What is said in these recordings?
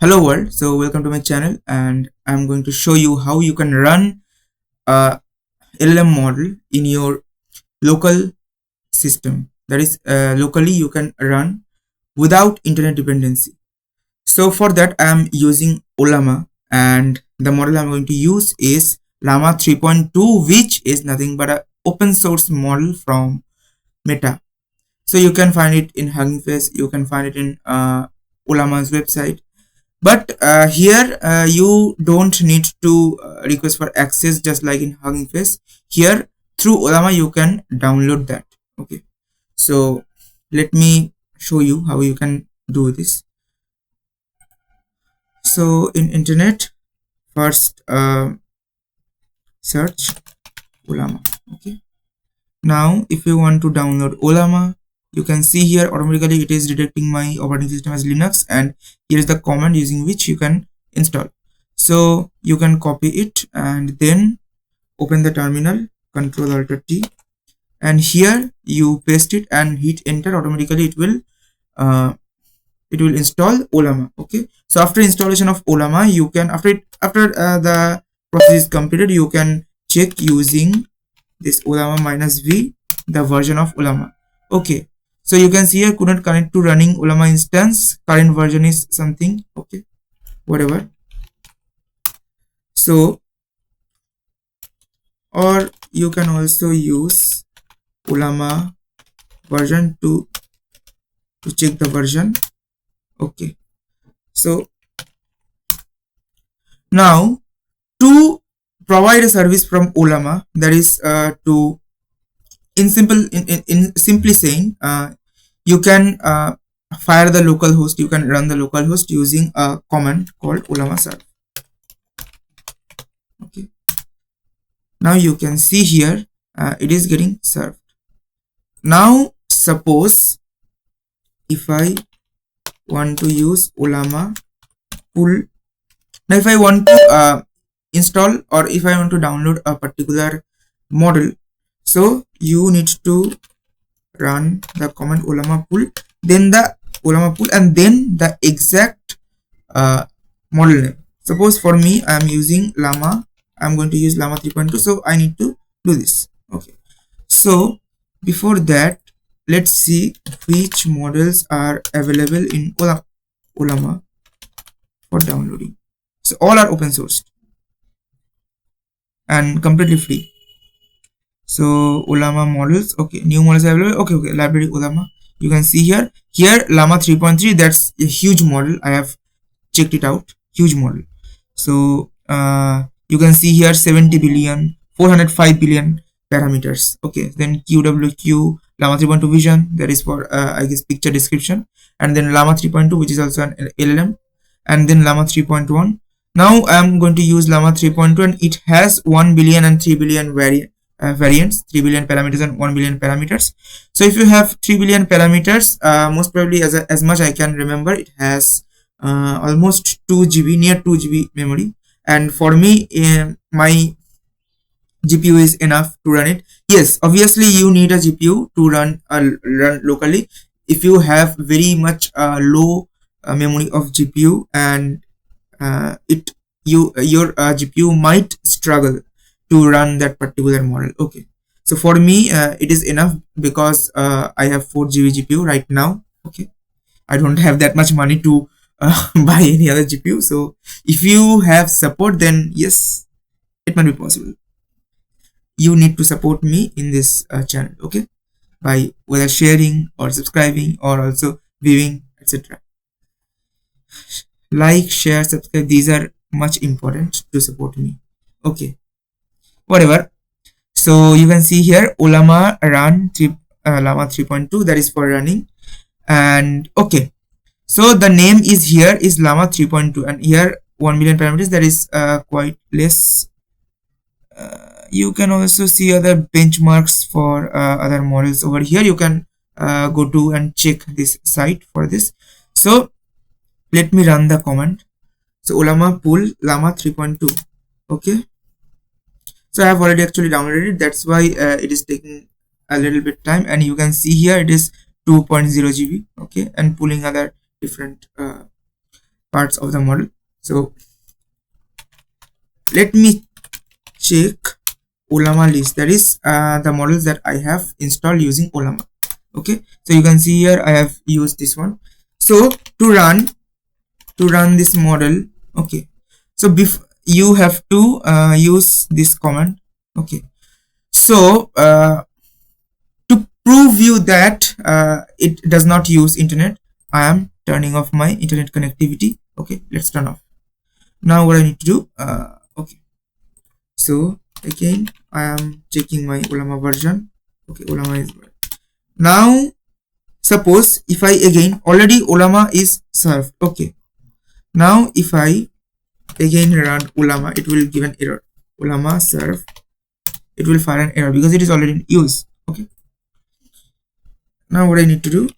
Hello world, so welcome to my channel and I'm going to show you how you can run a LLM model in your local system. That is, locally you can run without internet dependency. So for that I'm using Ollama, and the model I'm going to use is Llama 3.2, which is nothing but an open source model from Meta. So you can find it in Hugging Face, you can find it in Ollama's website. But here you don't need to request for access just like in Hugging Face. Here through Ollama you can download that. Okay, so let me show you how you can do this. So in internet, first search Ollama. Okay, now if you want to download Ollama, you can see here automatically it is detecting my operating system as Linux, and here is the command using which you can install. So you can copy it and then open the terminal, Ctrl Alt T, and here you paste it and hit enter. Automatically it will install Ollama. Okay, so after installation of Ollama, you can after the process is completed, you can check using this Ollama -v the version of Ollama. Okay, so you can see here couldn't connect to running Ollama instance, current version is something, okay, whatever. So or you can also use Ollama version to check the version. Okay, so now to provide a service from Ollama, that is to in simply saying, you can fire the local host, you can run the local host using a command called ollama.service. Okay, now you can see here it is getting served. Now suppose if I want to use Ollama pull, now if I want to install or if I want to download a particular model, so you need to run the command Ollama pull, then the Ollama pull, and then the exact model name. Suppose for me I am using Llama, I'm going to use Llama 3.2, so I need to do this. Okay, so before that let's see which models are available in Ollama for downloading. So all are open sourced and completely free. So Ollama models, okay, new models available. Okay, library Ollama. You can see here Llama 3.3, that's a huge model. I have checked it out, huge model. So you can see here 70 billion, 405 billion parameters. Okay, then QWQ, Llama 3.2 vision, that is for I guess picture description, and then Llama 3.2, which is also an LLM, and then Llama 3.1. Now I am going to use Llama 3.2, and it has 1 billion and 3 billion variants, 3 billion parameters and 1 billion parameters. So if you have 3 billion parameters, most probably as much I can remember, it has almost 2 GB, near 2 GB memory, and for me my GPU is enough to run it. Yes, obviously you need a GPU to run locally. If you have very much low memory of GPU, and your GPU might struggle to run that particular model. Okay, so for me it is enough because I have 4 GB GPU right now. Okay, I don't have that much money to buy any other GPU. So if you have support, then yes, it might be possible. You need to support me in this channel, okay, by whether sharing or subscribing or also viewing, etc. Like, share, subscribe, these are much important to support me. Okay, whatever. So you can see here Ollama run Llama 3.2, that is for running. And okay, so the name is here is Llama 3.2, and here 1 million parameters, that is quite less. You can also see other benchmarks for other models over here. You can go to and check this site for this. So let me run the command. So Ollama pull Llama 3.2. okay, so I have already actually downloaded it, that's why it is taking a little bit time, and you can see here it is 2.0 GB, okay, and pulling other different parts of the model. So let me check Ollama list, that is the models that I have installed using Ollama. Okay, so you can see here I have used this one. So to run this model, okay, so you have to use this command. Okay, so to prove you that it does not use internet, I am turning off my internet connectivity. Okay, let's turn off. Now what I need to do, okay, so again I am checking my Ollama version. Okay, Ollama is now. Suppose if I again, already Ollama is served. Okay, now if I again run Ollama, it will give an error. Ollama serve, it will fire an error because it is already in use. Okay, now what I need to do,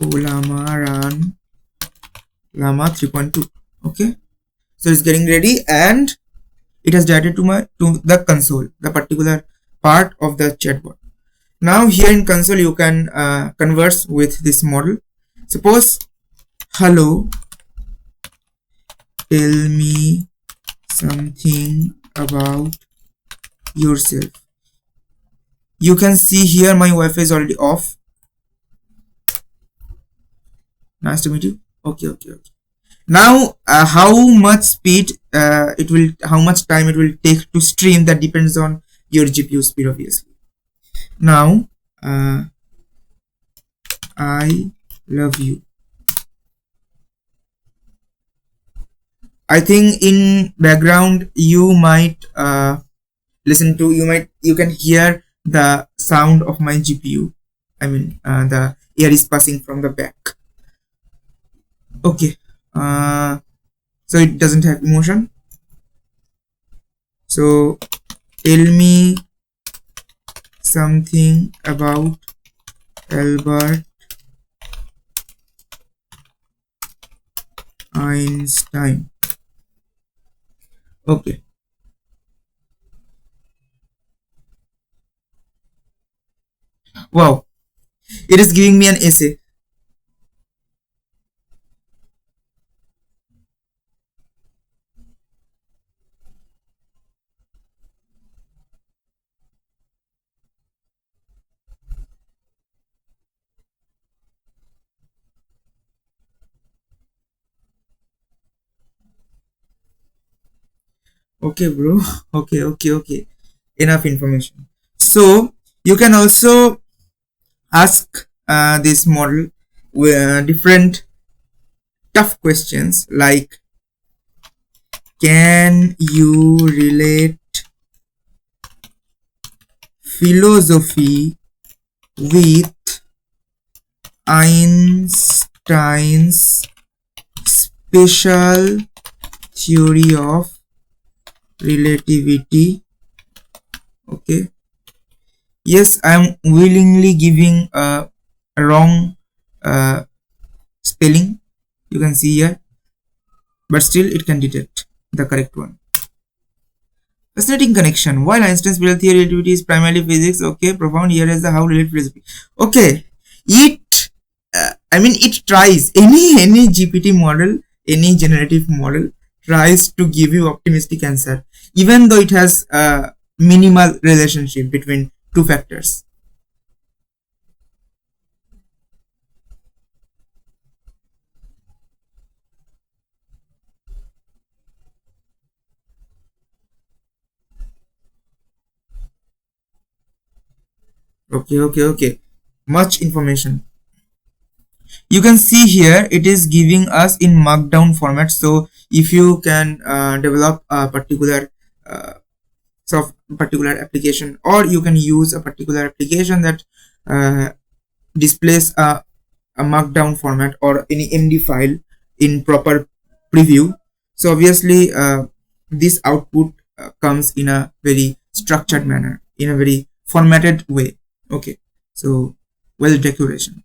Ollama run Llama 3.2. okay, so it's getting ready and it has directed to the console, the particular part of the chatbot. Now here in console you can converse with this model. Suppose, hello, tell me something about yourself. You can see here my Wi-Fi is already off. Nice to meet you. Okay. Now how much speed how much time it will take to stream, that depends on your GPU speed obviously. Now I love you. I think in background you might listen to, you can hear the sound of my GPU. I mean the air is passing from the back. Okay, so it doesn't have emotion. So tell me something about Albert Einstein. Okay, wow, it is giving me an essay. Okay bro, okay, enough information. So you can also ask this model different tough questions like, can you relate philosophy with Einstein's special theory of relativity? Okay, yes, I am willingly giving a wrong spelling, you can see here, but still it can detect the correct one. Fascinating connection. While Einstein's special theory of relativity is primarily physics, okay, profound here is the how related philosophy. Okay, it it tries, any GPT model, any generative model tries to give you optimistic answer, even though it has a minimal relationship between two factors. Okay, much information. You can see here it is giving us in markdown format. So if you can develop a particular particular application, or you can use a particular application that displays a markdown format or any MD file in proper preview, so obviously this output comes in a very structured manner, in a very formatted way. Okay, so well decoration,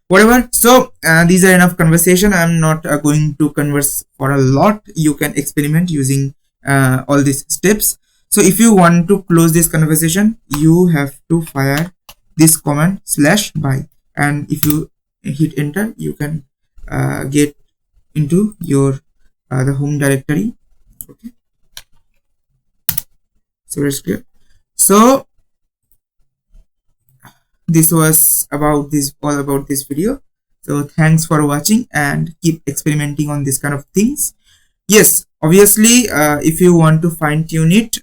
whatever. So these are enough conversation. I'm not going to converse for a lot. You can experiment using all these steps. So if you want to close this conversation, you have to fire this command /by, and if you hit enter, you can get into your the home directory. Okay, so it's clear. So this was about this, all about this video. So thanks for watching and keep experimenting on this kind of things. Yes, obviously, if you want to fine tune it,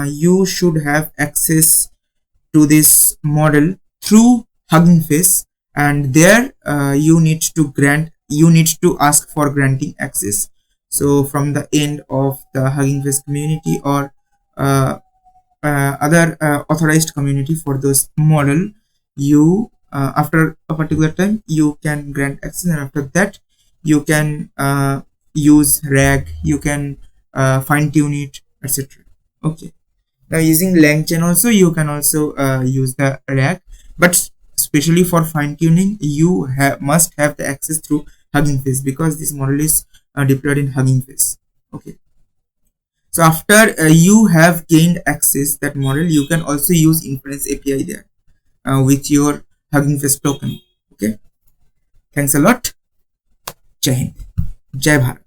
you should have access to this model through Hugging Face, and there you need to ask for granting access. So from the end of the Hugging Face community, or uh, other authorized community for those model, you after a particular time you can grant access, and after that you can use RAG, you can fine tune it, etc. Okay, now using LangChain also, you can also use the RAG, but especially for fine tuning you must have the access through Hugging Face, because this model is deployed in Hugging Face. Okay, so after you have gained access that model, you can also use inference API there with your Hugging Face token. Okay, thanks a lot. Jai Hind, Jai Bharat.